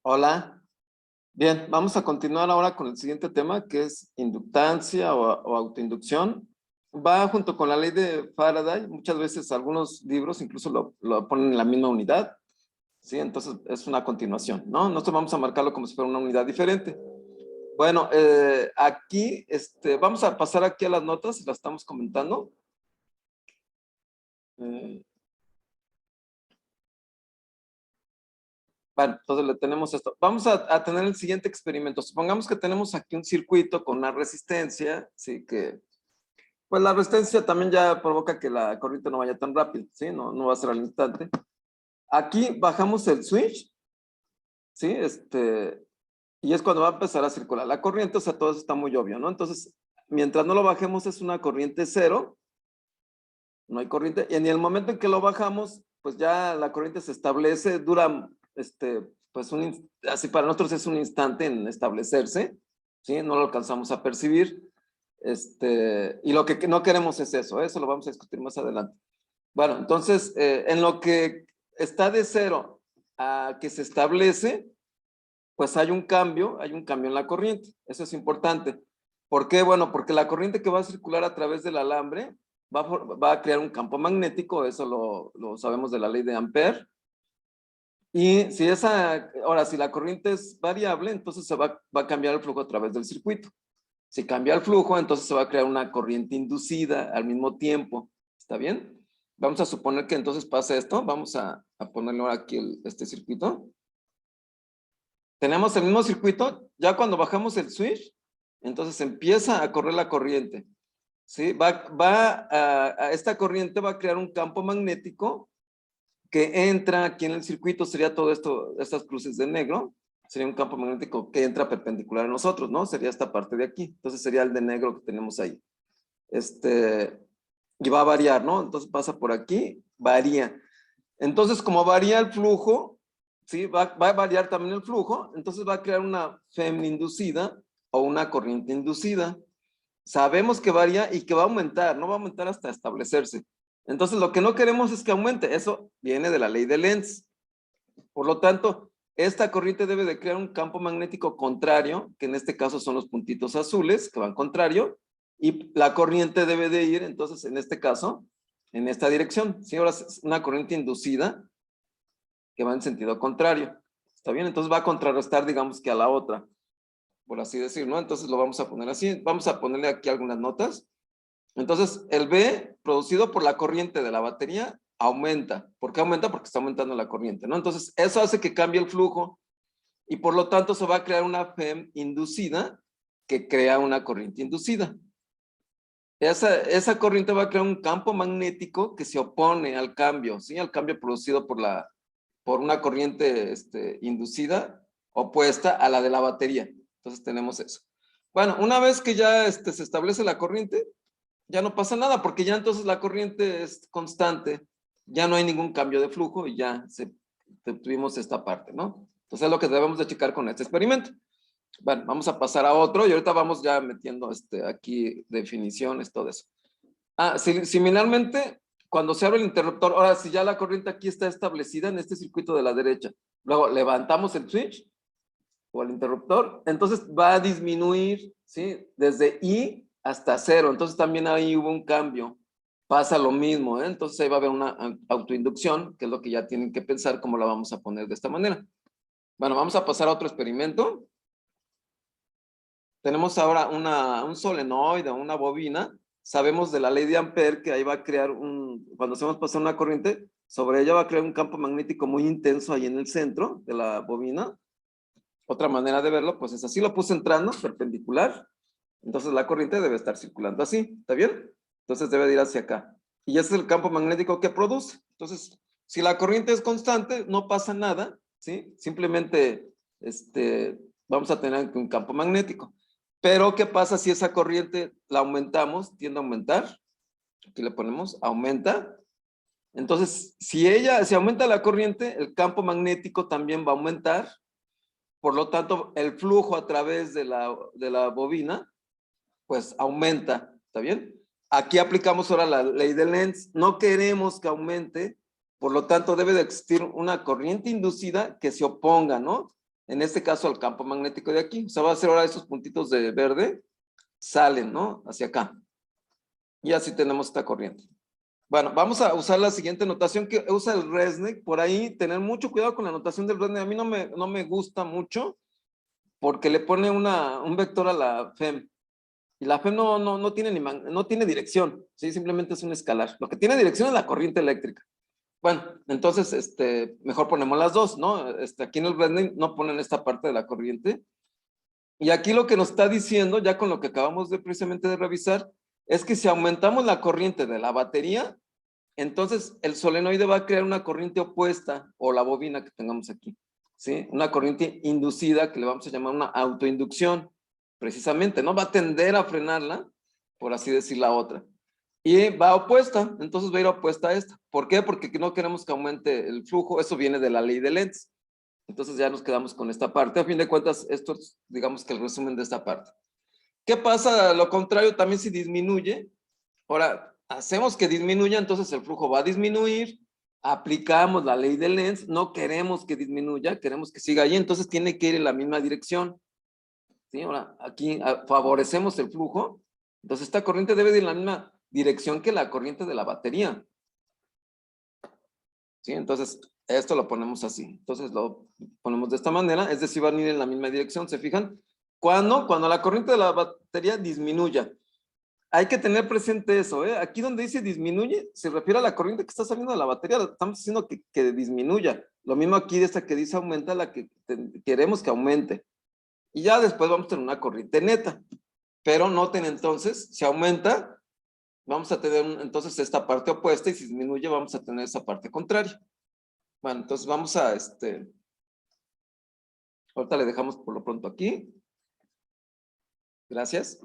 Hola. Bien, vamos a continuar ahora con el siguiente tema, que es inductancia o autoinducción. Va junto con la ley de Faraday. Muchas veces algunos libros incluso lo ponen en la misma unidad, ¿sí? Entonces es una continuación, ¿no? Nosotros vamos a marcarlo como si fuera una unidad diferente. Bueno, aquí vamos a pasar aquí a las notas, las estamos comentando. Bueno, entonces le tenemos esto. Vamos a tener el siguiente experimento. Supongamos que tenemos aquí un circuito con una resistencia, ¿sí? Que, pues la resistencia también ya provoca que la corriente no vaya tan rápido, ¿sí? No va a ser al instante. Aquí bajamos el switch, ¿sí? Y es cuando va a empezar a circular la corriente, o sea, todo eso está muy obvio, ¿no? Entonces, mientras no lo bajemos es una corriente cero, no hay corriente, y en el momento en que lo bajamos, pues ya la corriente se establece, dura, pues así para nosotros es un instante en establecerse, ¿sí? No lo alcanzamos a percibir, y lo que no queremos es eso lo vamos a discutir más adelante. Bueno, entonces, en lo que está de cero a que se establece, pues hay un cambio en la corriente, eso es importante. ¿Por qué? Bueno, porque la corriente que va a circular a través del alambre va a crear un campo magnético, eso lo sabemos de la ley de Ampère. Y ahora, si la corriente es variable, entonces va a cambiar el flujo a través del circuito. Si cambia el flujo, entonces se va a crear una corriente inducida al mismo tiempo. ¿Está bien? Vamos a suponer que entonces pasa esto. Vamos a ponerle ahora aquí este circuito. Tenemos el mismo circuito. Ya cuando bajamos el switch, entonces empieza a correr la corriente. ¿Sí? Esta corriente va a crear un campo magnético que entra aquí en el circuito, sería todo esto, estas cruces de negro, sería un campo magnético que entra perpendicular a nosotros, ¿no? Sería esta parte de aquí, entonces sería el de negro que tenemos ahí. Y va a variar, ¿no? Entonces pasa por aquí, varía. Entonces, como varía el flujo, ¿sí? Va a variar también el flujo, entonces va a crear una FEM inducida o una corriente inducida. Sabemos que varía y que va a aumentar, no va a aumentar hasta establecerse. Entonces, lo que no queremos es que aumente. Eso viene de la ley de Lenz. Por lo tanto, esta corriente debe de crear un campo magnético contrario, que en este caso son los puntitos azules, que van contrario, y la corriente debe de ir, entonces, en este caso, en esta dirección. ¿Sí? Ahora es una corriente inducida que va en sentido contrario. ¿Está bien? Entonces va a contrarrestar, digamos que a la otra, por así decirlo, ¿no? Entonces lo vamos a poner así. Vamos a ponerle aquí algunas notas. Entonces, el B, producido por la corriente de la batería, aumenta. ¿Por qué aumenta? Porque está aumentando la corriente, ¿no? Entonces, eso hace que cambie el flujo y por lo tanto se va a crear una FEM inducida que crea una corriente inducida. Esa corriente va a crear un campo magnético que se opone al cambio, ¿sí? Al cambio producido por una corriente inducida opuesta a la de la batería. Entonces, tenemos eso. Bueno, una vez que ya se establece la corriente, ya no pasa nada, porque ya entonces la corriente es constante, ya no hay ningún cambio de flujo y ya tuvimos esta parte, ¿no? Entonces es lo que debemos de checar con este experimento. Bueno, vamos a pasar a otro y ahorita vamos ya metiendo aquí definiciones, todo eso. Similarmente, cuando se abre el interruptor, ahora si ya la corriente aquí está establecida en este circuito de la derecha, luego levantamos el switch o el interruptor, entonces va a disminuir, ¿sí? Desde I hasta 0, entonces también ahí hubo un cambio, pasa lo mismo, ¿eh? Entonces ahí va a haber una autoinducción, que es lo que ya tienen que pensar cómo la vamos a poner de esta manera. Bueno, vamos a pasar a otro experimento. Tenemos ahora un solenoide, una bobina, sabemos de la ley de Ampère que ahí va a crear cuando hacemos pasar una corriente, sobre ella va a crear un campo magnético muy intenso ahí en el centro de la bobina. Otra manera de verlo, pues es así, lo puse entrando, perpendicular, entonces la corriente debe estar circulando así, ¿está bien? Entonces debe de ir hacia acá. Y ese es el campo magnético que produce. Entonces, si la corriente es constante, no pasa nada, ¿sí? Simplemente vamos a tener un campo magnético. Pero, ¿qué pasa si esa corriente la aumentamos? Tiende a aumentar. Aquí le ponemos, aumenta. Entonces, si aumenta la corriente, el campo magnético también va a aumentar. Por lo tanto, el flujo a través de la bobina, pues aumenta, ¿está bien? Aquí aplicamos ahora la ley de Lenz. No queremos que aumente, por lo tanto debe de existir una corriente inducida que se oponga, ¿no? en este caso al campo magnético de aquí. O sea, va a ser ahora esos puntitos de verde, salen, ¿no? Hacia acá. Y así tenemos esta corriente. Bueno, vamos a usar la siguiente notación que usa el Resnick. Por ahí, tener mucho cuidado con la notación del Resnick. A mí no me gusta mucho porque le pone un vector a la FEM. Y la FEM no tiene, no tiene dirección, ¿sí? Simplemente es un escalar. Lo que tiene dirección es la corriente eléctrica. Bueno, entonces, mejor ponemos las dos, ¿no? Aquí en el Resnick no ponen esta parte de la corriente. Y aquí lo que nos está diciendo, ya con lo que acabamos de precisamente de revisar, es que si aumentamos la corriente de la batería, entonces el solenoide va a crear una corriente opuesta, o la bobina que tengamos aquí, ¿sí? Una corriente inducida que le vamos a llamar una autoinducción, precisamente, ¿no? Va a tender a frenarla, por así decir la otra. Y va opuesta, entonces va a ir opuesta a esta. ¿Por qué? Porque no queremos que aumente el flujo, eso viene de la ley de Lenz. Entonces ya nos quedamos con esta parte. A fin de cuentas, esto es, digamos que el resumen de esta parte. ¿Qué pasa? Lo contrario, también si disminuye. Ahora, hacemos que disminuya, entonces el flujo va a disminuir. Aplicamos la ley de Lenz. No queremos que disminuya, queremos que siga ahí. Entonces tiene que ir en la misma dirección. ¿Sí? Ahora, aquí favorecemos el flujo. Entonces esta corriente debe ir en la misma dirección que la corriente de la batería. ¿Sí? Entonces, esto lo ponemos así. Entonces, lo ponemos de esta manera, es decir, van a ir en la misma dirección, ¿se fijan? ¿Cuándo? Cuando la corriente de la batería disminuya. Hay que tener presente eso, ¿eh? Aquí donde dice disminuye, se refiere a la corriente que está saliendo de la batería. Estamos diciendo que disminuya. Lo mismo aquí de esta que dice aumenta, la que queremos que aumente. Y ya después vamos a tener una corriente neta. Pero noten entonces, si aumenta, vamos a tener entonces esta parte opuesta, y si disminuye vamos a tener esa parte contraria. Bueno, entonces vamos a ahorita le dejamos por lo pronto aquí. Gracias.